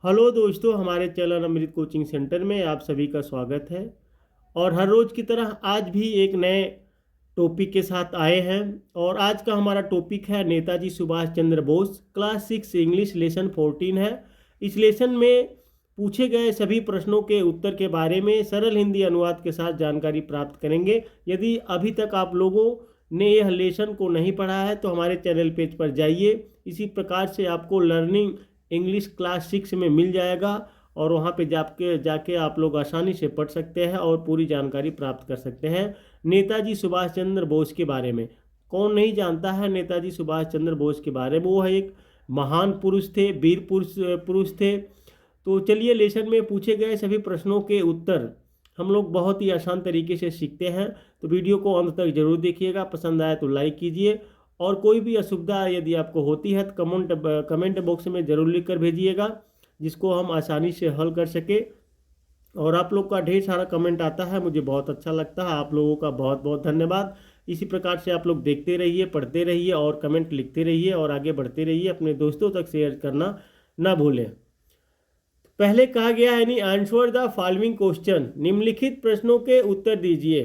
Hello दोस्तों, हमारे channel अमृत coaching centre में आप सभी का स्वागत है। और हर रोज़ की तरह आज भी एक नए टॉपिक के साथ आए हैं। और आज का हमारा टॉपिक है Netaji Subhash Chandra Bose, class 6 English lesson 14 है। इस लेसन में पूछे गए सभी प्रश्नों के उत्तर के बारे में सरल हिंदी अनुवाद के साथ जानकारी प्राप्त करेंगे। यदि अभी तक आप लोगों ने यह लेसन को नहीं पढ़ा है तो हमारे चैनल पेज पर जाइए। इसी प्रकार से आपको लर्निंग इंग्लिश क्लास 6 में मिल जाएगा और वहाँ पे जाके आप लोग आसानी से पढ़ सकते हैं और पूरी जानकारी प्राप्त कर सकते हैं नेताजी सुभाष चंद्र बोस के बारे में। कौन नहीं जानता है नेताजी सुभाष चंद्र बोस के बारे में। वो है एक महान पुरुष थे, वीर पुरुष थे। तो चलिए, लेसन में पूछे गए सभी प्रश्नों के उत्तर हम लोग बहुत ही आसान तरीके से सीखते हैं। तो वीडियो को अंत तक जरूर देखिएगा, पसंद आए तो लाइक कीजिए। और कोई भी असुविधा यदि आपको होती है तो कमेंट बॉक्स में ज़रूर लिख कर भेजिएगा, जिसको हम आसानी से हल कर सके। और आप लोग का ढेर सारा कमेंट आता है, मुझे बहुत अच्छा लगता है। आप लोगों का बहुत बहुत धन्यवाद। इसी प्रकार से आप लोग देखते रहिए, पढ़ते रहिए और कमेंट लिखते रहिए और आगे बढ़ते रहिए। अपने दोस्तों तक शेयर करना ना भूलें। पहले कहा गया है, यानी आंसर द फॉलोइंग क्वेश्चन, निम्नलिखित प्रश्नों के उत्तर दीजिए।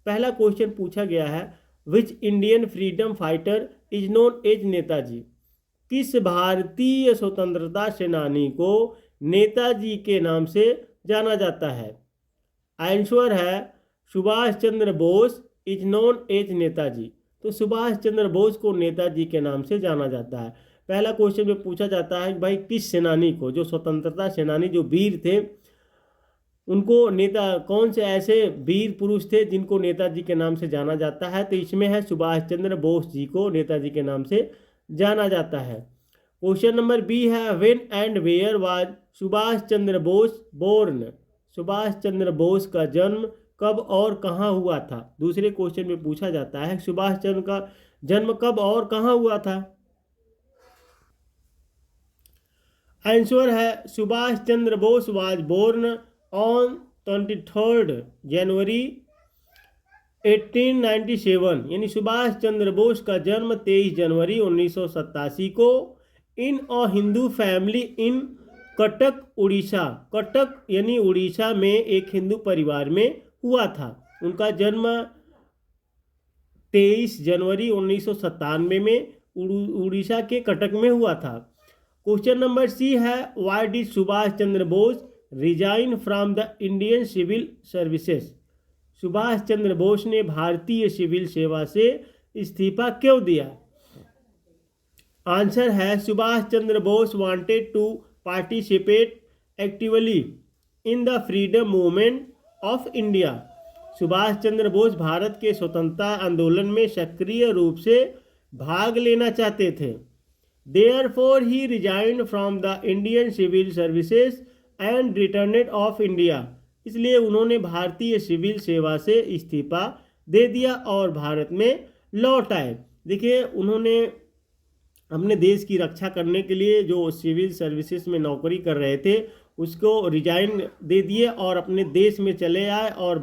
पहला क्वेश्चन पूछा गया है, which Indian freedom fighter is known as Netaji. किस भारतीय स्वतंत्रता सेनानी को नेताजी के नाम से जाना जाता है। आंसर है Subhash Chandra Bose is known as Netaji. तो सुभाष चंद्र बोस को नेताजी के नाम से जाना जाता है। पहला क्वेश्चन में पूछा जाता है कि भाई किस सेनानी को, जो स्वतंत्रता सेनानी जो वीर थे, उनको नेता कौन से ऐसे वीर पुरुष थे जिनको नेताजी के नाम से जाना जाता है। तो इसमें है सुभाष चंद्र बोस जी को नेताजी के नाम से जाना जाता है। क्वेश्चन नंबर बी है, when and where was Subhash Chandra Bose born. Subhash Chandra Bose का जन्म कब और कहाँ हुआ था। दूसरे क्वेश्चन में पूछा जाता है सुभाष चंद्र का जन्म कब और कहाँ हुआ था। आंसर है Subhash Chandra Bose was born on 23 जनवरी 1897। यानी सुभाष चंद्र बोस का जन्म 23 जनवरी 1987 को इन अ हिंदू फैमिली इन कटक उड़ीसा। कटक यानी उड़ीसा में एक हिंदू परिवार में हुआ था। उनका जन्म 23 जनवरी 1997 में उड़ीसा के कटक में हुआ था। क्वेश्चन नंबर सी है, why did Subhash Chandra Bose resign from the Indian civil services. Subhash Chandra Bose ने भारतीय सिविल सेवा से इस्तीफा क्यों दिया। आंसर है Subhash Chandra Bose wanted to participate actively in the freedom movement of India. Subhash Chandra Bose Bharat के स्वतंत्रता आंदोलन में सक्रिय रूप से भाग लेना चाहते थे। Therefore he resigned from the Indian Civil Services and returned of India। इसलिए उन्होंने भारतीय सिविल सेवा से इस्तीफा दे दिया और भारत में लौट आए। देखिए, उन्होंने अपने देश की रक्षा करने के लिए जो सिविल सर्विसेज में नौकरी कर रहे थे उसको रिजाइन दे दिए और अपने देश में चले आए और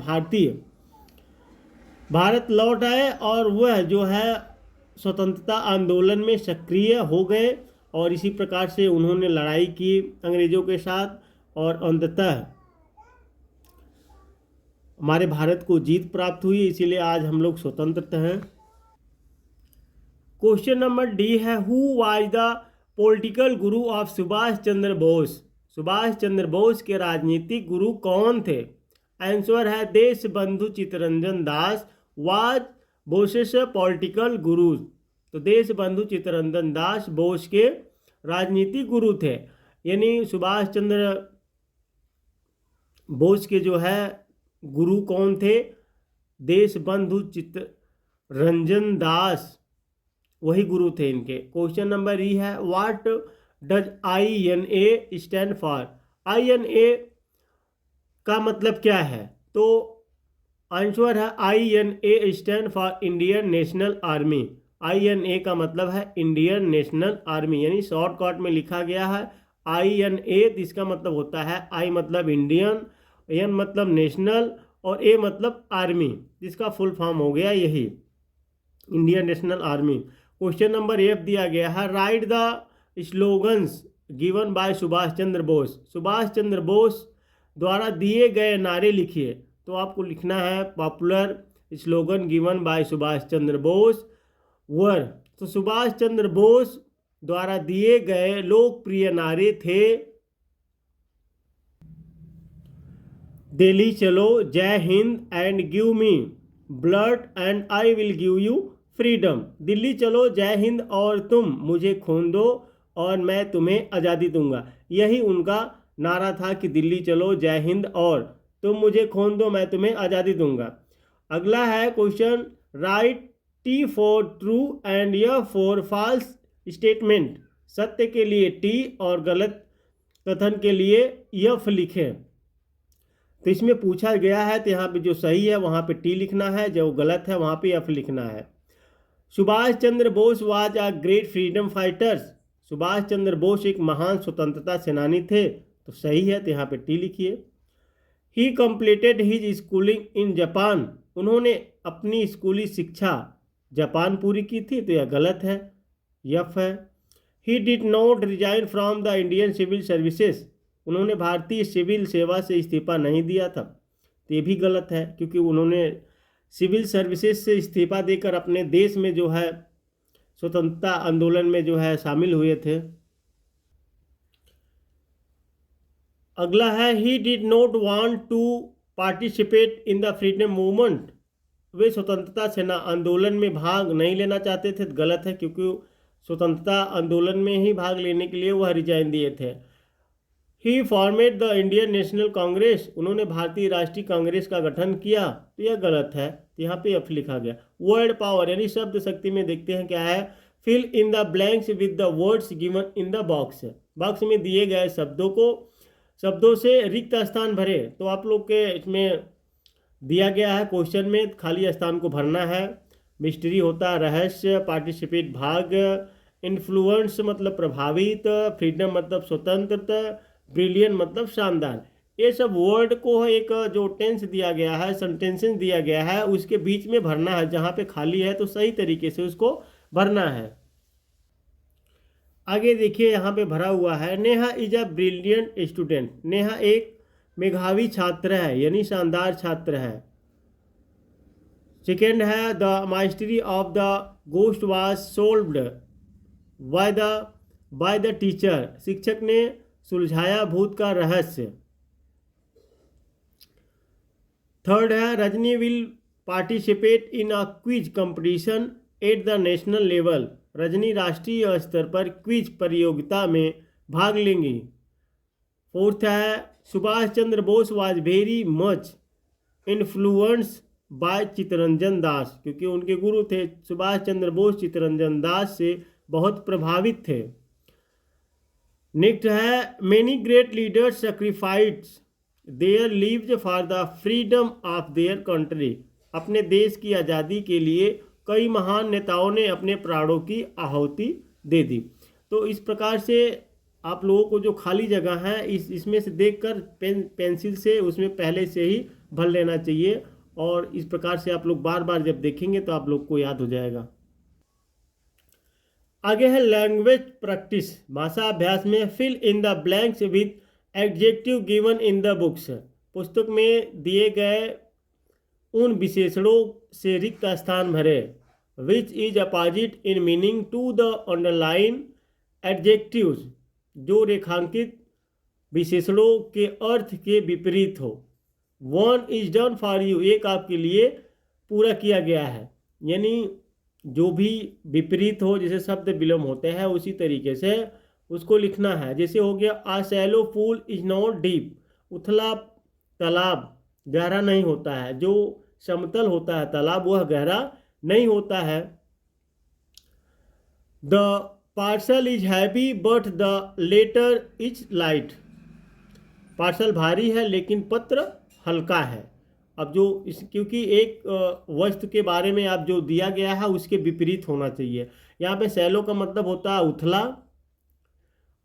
भारत लौट आए और वह जो है स्वतंत्रता आंदोलन में सक्रिय हो गए। और इसी प्रकार से उन्होंने लड़ाई की अंग्रेजों के साथ और अंततः हमारे भारत को जीत प्राप्त हुई। इसीलिए आज हम लोग स्वतंत्र हैं। क्वेश्चन नंबर डी है, who was the political Guru of Subhash Chandra Bose. Subhash Chandra Bose के राजनीतिक गुरु कौन थे। आंसर है देश बंधु Chittaranjan Das was bosses political गुरु। तो देश बंधु चित्तरंजन दास बोस के राजनीतिक गुरु थे। यानी सुभाष चंद्र बोस के जो है गुरु कौन थे, देश बंधु चित्तरंजन दास, वही गुरु थे इनके। क्वेश्चन नंबर ई है, what does INA stand for. INA का मतलब क्या है। तो आंसर है INA stand for Indian National army. INA का मतलब है इंडियन नेशनल आर्मी, यानी शॉर्टकट में लिखा गया है INA। इसका मतलब होता है I मतलब इंडियन, N मतलब नेशनल और A मतलब आर्मी। इसका फुल फॉर्म हो गया यही, Indian National Army. Question number F दिया गया है, write the slogans given by Subhash Chandra Bose. Subhash Chandra Bose द्वारा दिए गए नारे लिखिए। तो आपको लिखना है popular slogan given by Subhash Chandra Bose were. तो सुभाष चंद्र बोस द्वारा दिए गए लोकप्रिय नारे थे दिल्ली चलो, जय Hind and give me blood and I will give you freedom. Delhi चलो, जय हिंद और तुम मुझे खून दो और मैं तुम्हें आज़ादी दूंगा। यही उनका नारा था कि दिल्ली चलो, जय हिंद और तुम मुझे खून दो, मैं तुम्हें आज़ादी दूंगा। अगला है question, write T for true and F for false statement. सत्य के लिए टी और गलत कथन के लिए एफ लिखें। तो इसमें पूछा गया है तो यहाँ पे जो सही है वहाँ पे टी लिखना है, जो गलत है वहाँ पे एफ लिखना है। Subhash Chandra Bose was a great freedom fighters. Subhash Chandra Bose एक महान स्वतंत्रता सेनानी थे, तो सही है, तो यहाँ पे टी लिखिए। ही completed his schooling in Japan. उन्होंने अपनी स्कूली शिक्षा जापान पूरी की थी, तो यह गलत है, यफ है। He did not resign from the Indian civil services. उन्होंने भारतीय सिविल सेवा से इस्तीफा नहीं दिया था, तो ये भी गलत है, क्योंकि उन्होंने सिविल सर्विसेज से इस्तीफा देकर अपने देश में जो है स्वतंत्रता आंदोलन में जो है शामिल हुए थे। अगला है, he did not want to participate in the freedom movement. वे स्वतंत्रता सेना आंदोलन में भाग नहीं लेना चाहते थे, तो गलत है, क्योंकि स्वतंत्रता आंदोलन में ही भाग लेने के लिए वह रिजाइन दिए थे। He formed the Indian National Congress. उन्होंने भारतीय राष्ट्रीय कांग्रेस का गठन किया, तो यह गलत है, तो यहाँ पे एफ लिखा गया। वर्ड पावर यानी शब्द शक्ति में देखते हैं क्या है, fill in the blanks with the words given in the box. Box में दिए गए शब्दों से रिक्त स्थान भरे। तो आप लोग के इसमें दिया गया है क्वेश्चन में खाली स्थान को भरना है। मिस्ट्री होता है रहस्य, पार्टिसिपेट भाग, इन्फ्लुएंस मतलब प्रभावित, फ्रीडम मतलब स्वतंत्रता, ब्रिलियंट मतलब शानदार। ये सब वर्ड को एक जो टेंस दिया गया है, सेंटेंसेस दिया गया है, उसके बीच में भरना है। जहाँ पे खाली है तो सही तरीके से उसको भरना है। आगे देखिए यहाँ पे भरा हुआ है, Neha is a brilliant student. Neha एक मेधावी छात्र है, यानी शानदार छात्र है। सेकेंड है, the mystery of the ghost was solved by the teacher. शिक्षक ने सुलझाया भूत का रहस्य। थर्ड है, Rajni will participate in a quiz competition at the national level. Rajni राष्ट्रीय स्तर पर क्विज प्रतियोगिता में भाग लेंगी। फोर्थ है, Subhash Chandra Bose was very much influence by Chittaranjan Das. क्योंकि उनके गुरु थे सुभाष चंद्र बोस, चित्तरंजन दास से बहुत प्रभावित थे। नेक्स्ट है, many great leaders sacrifice their lives for the freedom of their country. अपने देश की आज़ादी के लिए कई महान नेताओं ने अपने प्राणों की आहुति दे दी। तो इस प्रकार से आप लोगों को जो खाली जगह है इसमें से देखकर पेंसिल से उसमें पहले से ही भर लेना चाहिए, और इस प्रकार से आप लोग बार बार जब देखेंगे तो आप लोग को याद हो जाएगा। आगे है लैंग्वेज प्रैक्टिस, भाषा अभ्यास में fill in the blanks with adjective given in the books. पुस्तक में दिए गए उन विशेषणों से रिक्त स्थान भरे। Which is opposite in meaning to the underline adjectives. जो रेखांकित विशेषणों के अर्थ के विपरीत हो। One is done for you, एक आपके लिए पूरा किया गया है। यानी जो भी विपरीत हो, जैसे शब्द विलोम होते हैं उसी तरीके से उसको लिखना है। जैसे हो गया, a shallow pool is not deep. उथला तालाब गहरा नहीं होता है। जो समतल होता है तालाब वह गहरा नहीं होता है। The parcel is heavy but the letter is light. Parcel भारी है लेकिन पत्र हल्का है। अब जो क्योंकि एक वस्तु के बारे में आप जो दिया गया है उसके विपरीत होना चाहिए। यहाँ पे शैलो का मतलब होता है उथला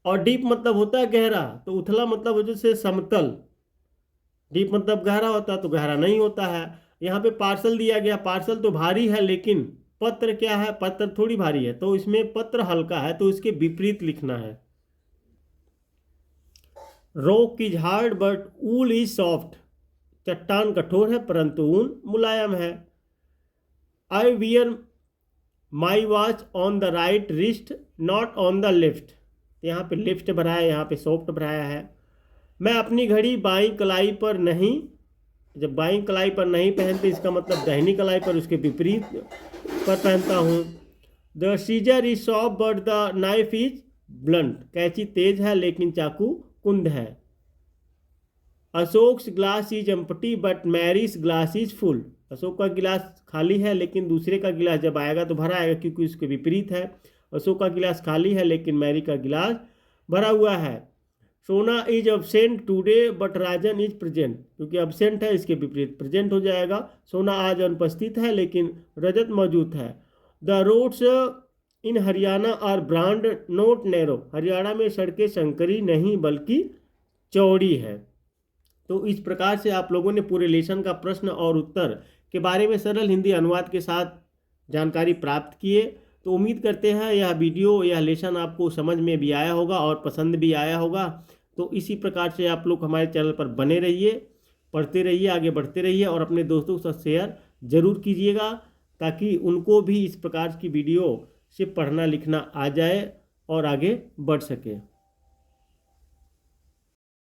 और डीप मतलब होता है गहरा। तो उथला मतलब वजह से समतल, डीप मतलब गहरा होता है, तो गहरा नहीं होता है। यहाँ पे पार्सल दिया गया, पार्सल तो भारी है लेकिन पत्र क्या है, पत्र थोड़ी भारी है, तो इसमें पत्र हल्का है, तो इसके विपरीत लिखना है। Rock is hard but wool is soft, चट्टान कठोर है परंतु ऊन मुलायम है। I wear my watch on the right wrist not on the left, यहाँ पे लेफ्ट भरा है, यहाँ पे सॉफ्ट भराया है। मैं अपनी घड़ी बाईं कलाई पर नहीं, जब बाईं कलाई पर नहीं पहनते इसका मतलब दाहिनी कलाई पर उसके विपरीत पर पहनता हूँ। The scissor is soft but the knife is blunt, कैंची तेज है लेकिन चाकू कुंद है। Ashok's glass is empty but Mary's glass is full, Ashok का गिलास खाली है लेकिन दूसरे का गिलास जब आएगा तो भरा आएगा, क्योंकि उसके विपरीत है। अशोक का गिलास खाली है लेकिन मैरी का गिलास भरा हुआ है। सोना is absent today but Rajan is present, क्योंकि अब्सेंट है इसके विपरीत प्रेजेंट हो जाएगा। सोना आज अनुपस्थित है लेकिन रजत मौजूद है। The roads in Haryana are broad not narrow, Haryana में सड़कें संकरी नहीं बल्कि चौड़ी है। तो इस प्रकार से आप लोगों ने पूरे लेसन का प्रश्न और उत्तर के बारे में सरल हिंदी अनुवाद के साथ जानकारी प्राप्त किए। तो उम्मीद करते हैं यह वीडियो, यह लेसन आपको समझ में भी आया होगा और पसंद भी आया होगा। तो इसी प्रकार से आप लोग हमारे चैनल पर बने रहिए, पढ़ते रहिए, आगे बढ़ते रहिए और अपने दोस्तों के साथ शेयर जरूर कीजिएगा, ताकि उनको भी इस प्रकार की वीडियो से पढ़ना लिखना आ जाए और आगे बढ़ सके।